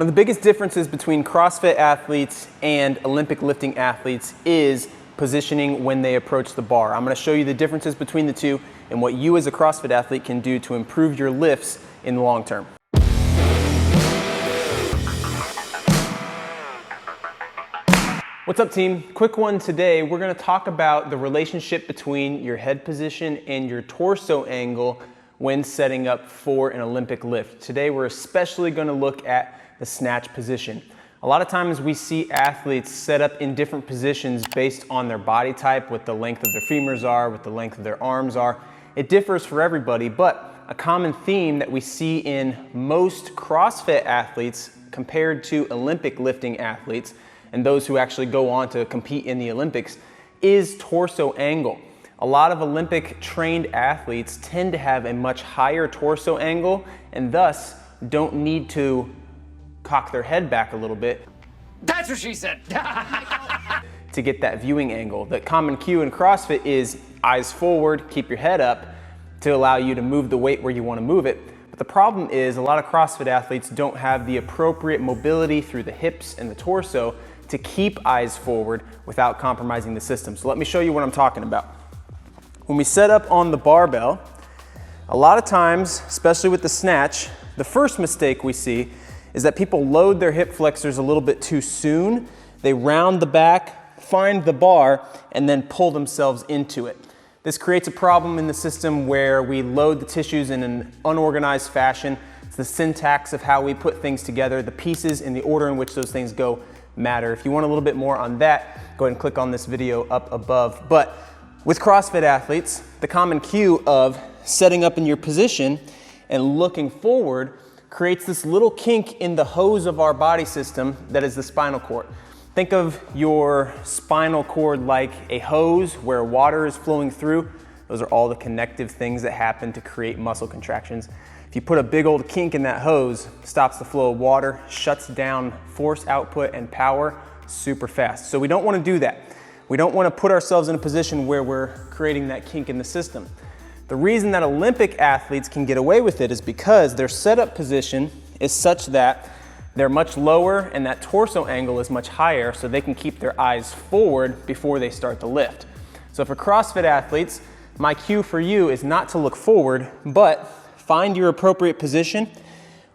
One of the biggest differences between CrossFit athletes and Olympic lifting athletes is positioning when they approach the bar. I'm going to show you the differences between the two and what you as a CrossFit athlete can do to improve your lifts in the long term. What's up, team? Quick one today. We're going to talk about the relationship between your head position and your torso angle when setting up for an Olympic lift. Today we're especially going to look at the snatch position. A lot of times we see athletes set up in different positions based on their body type, what the length of their femurs are, what the length of their arms are. It differs for everybody, but a common theme that we see in most CrossFit athletes compared to Olympic lifting athletes and those who actually go on to compete in the Olympics is torso angle. A lot of Olympic trained athletes tend to have a much higher torso angle and thus don't need to cock their head back a little bit. That's what she said. To get that viewing angle. The common cue in CrossFit is eyes forward, keep your head up to allow you to move the weight where you want to move it. But the problem is a lot of CrossFit athletes don't have the appropriate mobility through the hips and the torso to keep eyes forward without compromising the system. So let me show you what I'm talking about. When we set up on the barbell, a lot of times, especially with the snatch, the first mistake we see is that people load their hip flexors a little bit too soon. They round the back, find the bar, and then pull themselves into it. This creates a problem in the system where we load the tissues in an unorganized fashion. It's the syntax of how we put things together. The pieces and the order in which those things go matter. If you want a little bit more on that, go ahead and click on this video up above. But with CrossFit athletes, the common cue of setting up in your position and looking forward creates this little kink in the hose of our body system that is the spinal cord. Think of your spinal cord like a hose where water is flowing through. Those are all the connective things that happen to create muscle contractions. If you put a big old kink in that hose, stops the flow of water, shuts down force output and power super fast. So we don't want to do that. We don't want to put ourselves in a position where we're creating that kink in the system. The reason that Olympic athletes can get away with it is because their setup position is such that they're much lower and that torso angle is much higher, so they can keep their eyes forward before they start the lift. So for CrossFit athletes, my cue for you is not to look forward, but find your appropriate position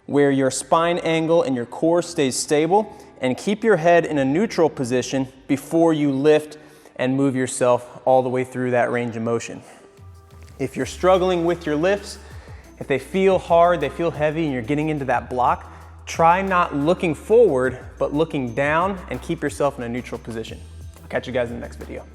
where your spine angle and your core stays stable, and keep your head in a neutral position before you lift and move yourself all the way through that range of motion. If you're struggling with your lifts, if they feel hard, they feel heavy, and you're getting into that block, try not looking forward, but looking down and keep yourself in a neutral position. I'll catch you guys in the next video.